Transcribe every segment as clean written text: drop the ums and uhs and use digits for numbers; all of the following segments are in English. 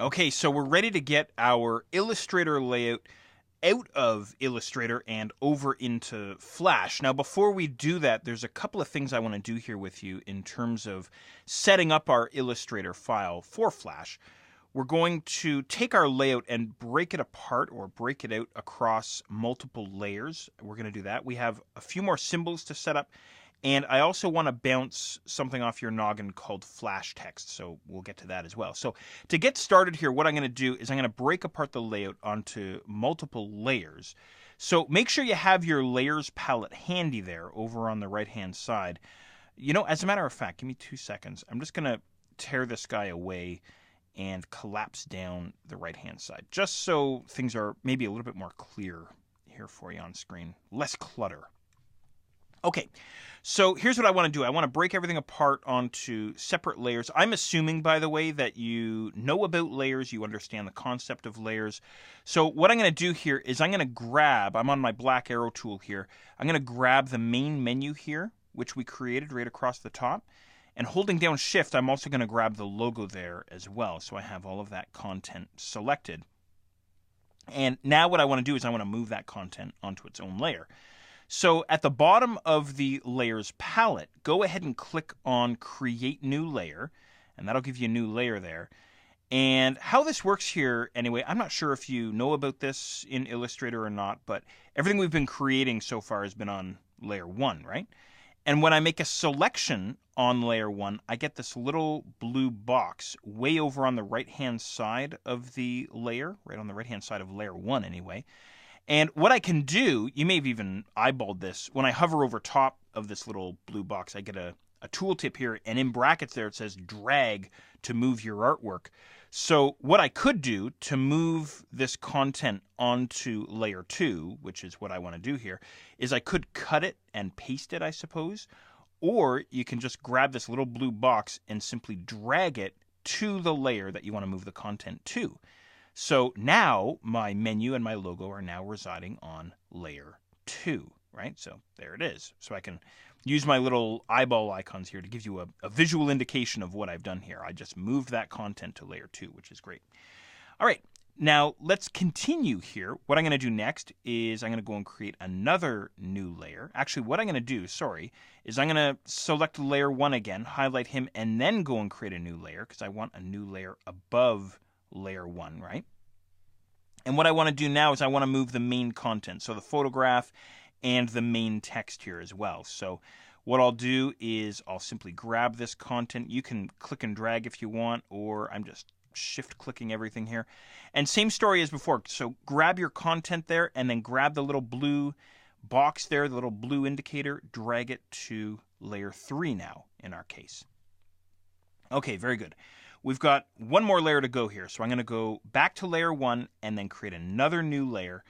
Okay, so we're ready to get our Illustrator layout out of Illustrator and over into Flash. Now, before we do that, there's a couple of things I want to do here with you in terms of setting up our Illustrator file for Flash. We're going to take our layout and break it apart or break it out across multiple layers. We're going to do that. We have a few more symbols to set up. And I also want to bounce something off your noggin called flash text, so we'll get to that as well. So to get started here, what I'm going to do is I'm going to break apart the layout onto multiple layers. So make sure you have your layers palette handy there over on the right-hand side. You know, as a matter of fact, give me 2 seconds. I'm just going to tear this guy away and collapse down the right-hand side, just so things are maybe a little bit more clear here for you on screen. Less clutter. Okay, so here's what I want to do. I want to break everything apart onto separate layers. I'm assuming, by the way, that you know about layers, you understand the concept of layers. So what I'm going to do here is I'm going to grab, I'm on my black arrow tool here, I'm going to grab the main menu here, which we created right across the top. And holding down Shift, I'm also going to grab the logo there as well. So I have all of that content selected. And now what I want to do is I want to move that content onto its own layer. So at the bottom of the layers palette, go ahead and click on Create New Layer, and that'll give you a new layer there. And how this works here, anyway, I'm not sure if you know about this in Illustrator or not, but everything we've been creating so far has been on layer 1, right? And when I make a selection on layer 1, I get this little blue box way over on the right-hand side of the layer, right on the right-hand side of layer 1 anyway. And what I can do, you may have even eyeballed this, when I hover over top of this little blue box, I get a tooltip here, and in brackets there it says drag to move your artwork. So what I could do to move this content onto layer 2, which is what I want to do here, is I could cut it and paste it, I suppose. Or you can just grab this little blue box and simply drag it to the layer that you want to move the content to. So now my menu and my logo are now residing on layer 2, right? So there it is. So I can use my little eyeball icons here to give you a visual indication of what I've done here. I just moved that content to layer 2, which is great. All right, now let's continue here. What I'm going to do next is I'm going to go and create another new layer. Actually, what I'm going to do, is I'm going to select layer 1 again, highlight him, and then go and create a new layer because I want a new layer above layer 1, right? And what I want to do now is I want to move the main content, so the photograph and the main text here as well. So what I'll do is I'll simply grab this content. You can click and drag if you want, or I'm just shift clicking everything here. And same story as before. So grab your content there and then grab the little blue box there, the little blue indicator, drag it to layer 3 now in our case. Okay, very good. We've got one more layer to go here. So I'm going to go back to layer 1 and then create another new layer.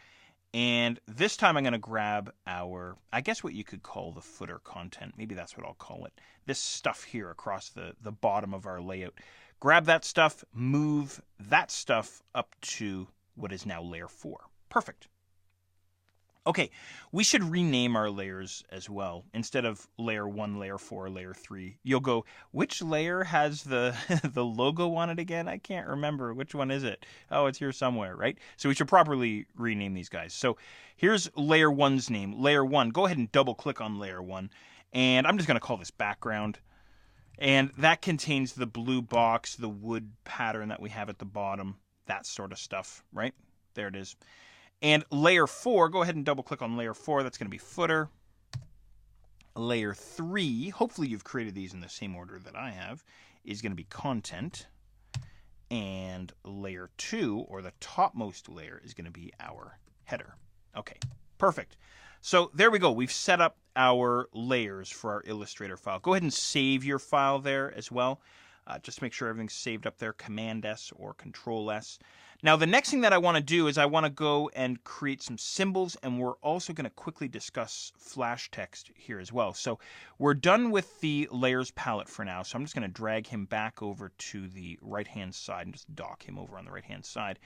And this time I'm going to grab our, I guess what you could call the footer content. Maybe that's what I'll call it. This stuff here across the bottom of our layout. Grab that stuff, move that stuff up to what is now layer 4. Perfect. Okay, we should rename our layers as well. Instead of layer 1, layer 4, layer 3, you'll go, which layer has the the logo on it again? I can't remember. Which one is it? Oh, it's here somewhere, right? So we should properly rename these guys. So here's layer 1's name. Layer 1, go ahead and double click on layer 1. And I'm just going to call this background. And that contains the blue box, the wood pattern that we have at the bottom, that sort of stuff, right? There it is. And layer 4, go ahead and double click on layer 4. That's going to be footer. Layer 3, hopefully you've created these in the same order that I have, is going to be content. And layer 2, or the topmost layer, is going to be our header. Okay, perfect. So there we go. We've set up our layers for our Illustrator file. Go ahead and save your file there as well. Just make sure everything's saved up there, Command-S or Control-S. Now, the next thing that I want to do is I want to go and create some symbols, and we're also going to quickly discuss flash text here as well. So we're done with the layers palette for now, so I'm just going to drag him back over to the right-hand side and just dock him over on the right-hand side.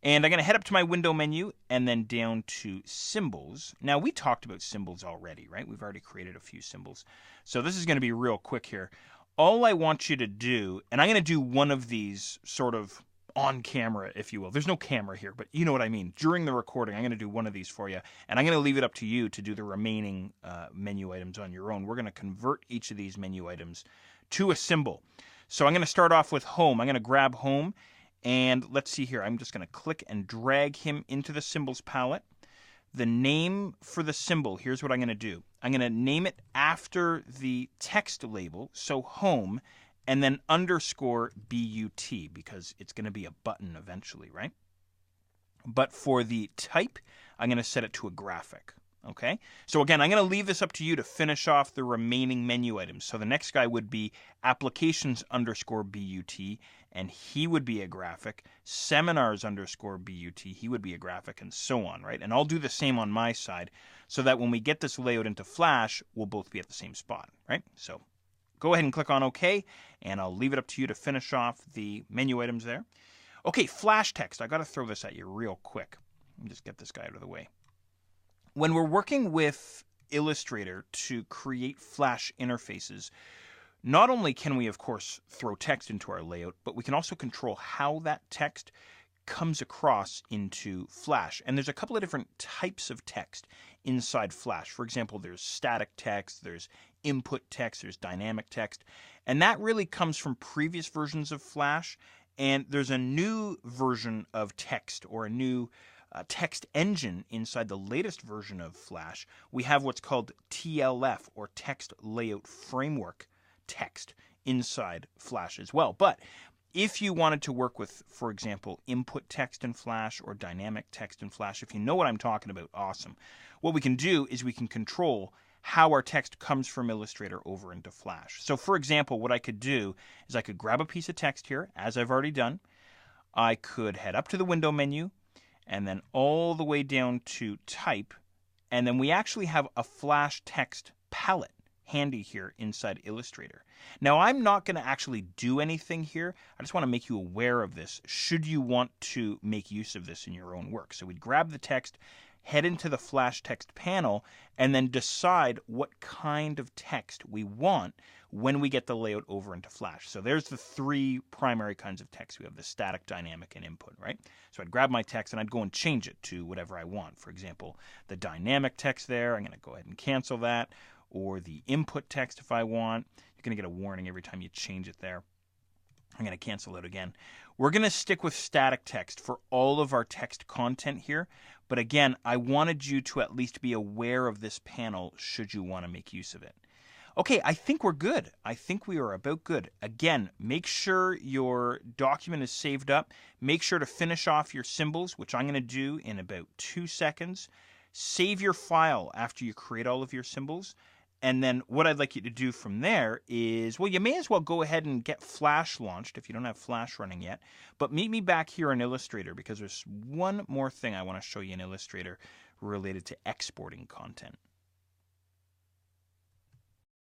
And I'm going to head up to my window menu and then down to symbols. Now, we talked about symbols already, right? We've already created a few symbols. So this is going to be real quick here. All I want you to do, and I'm going to do one of these sort of on camera, if you will. There's no camera here, but you know what I mean. During the recording, I'm going to do one of these for you, and I'm going to leave it up to you to do the remaining menu items on your own. We're going to convert each of these menu items to a symbol. So I'm going to start off with home. I'm going to grab home, and let's see here. I'm just going to click and drag him into the symbols palette. The name for the symbol, here's what I'm going to do. I'm going to name it after the text label, so home, and then underscore BUT, because it's going to be a button eventually, right? But for the type, I'm going to set it to a graphic. Okay, so again, I'm going to leave this up to you to finish off the remaining menu items. So the next guy would be applications underscore BUT, and he would be a graphic. Seminars underscore BUT, he would be a graphic, and so on, right? And I'll do the same on my side so that when we get this layout into Flash, we'll both be at the same spot, right? So go ahead and click on OK, and I'll leave it up to you to finish off the menu items there. Okay, Flash text. I got to throw this at you real quick. Let me just get this guy out of the way. When we're working with Illustrator to create Flash interfaces, not only can we, of course, throw text into our layout, but we can also control how that text comes across into Flash. And there's a couple of different types of text inside Flash. For example, there's static text, there's input text, there's dynamic text. And that really comes from previous versions of Flash. And there's a new version of text, or a new text engine inside the latest version of Flash. We have what's called TLF, or Text Layout Framework text, inside Flash as well. But if you wanted to work with, for example, input text in Flash or dynamic text in Flash, if you know what I'm talking about, awesome. What we can do is we can control how our text comes from Illustrator over into Flash. So for example, what I could do is I could grab a piece of text here, as I've already done. I could head up to the window menu, and then all the way down to type, and then we actually have a Flash text palette handy here inside Illustrator. Now, I'm not going to actually do anything here. I just want to make you aware of this should you want to make use of this in your own work. So we'd grab the text, head into the Flash text panel, and then decide what kind of text we want when we get the layout over into Flash. So there's the three primary kinds of text. We have the static, dynamic, and input, right? So I'd grab my text and I'd go and change it to whatever I want. For example, the dynamic text there, I'm going to go ahead and cancel that. Or the input text if I want. You're going to get a warning every time you change it there. I'm going to cancel it again. We're going to stick with static text for all of our text content here. But again, I wanted you to at least be aware of this panel should you want to make use of it. Okay, I think we're good. I think we are about good. Again, make sure your document is saved up. Make sure to finish off your symbols, which I'm going to do in about 2 seconds. Save your file after you create all of your symbols. And then what I'd like you to do from there is, well, you may as well go ahead and get Flash launched if you don't have Flash running yet. But meet me back here in Illustrator, because there's one more thing I want to show you in Illustrator related to exporting content.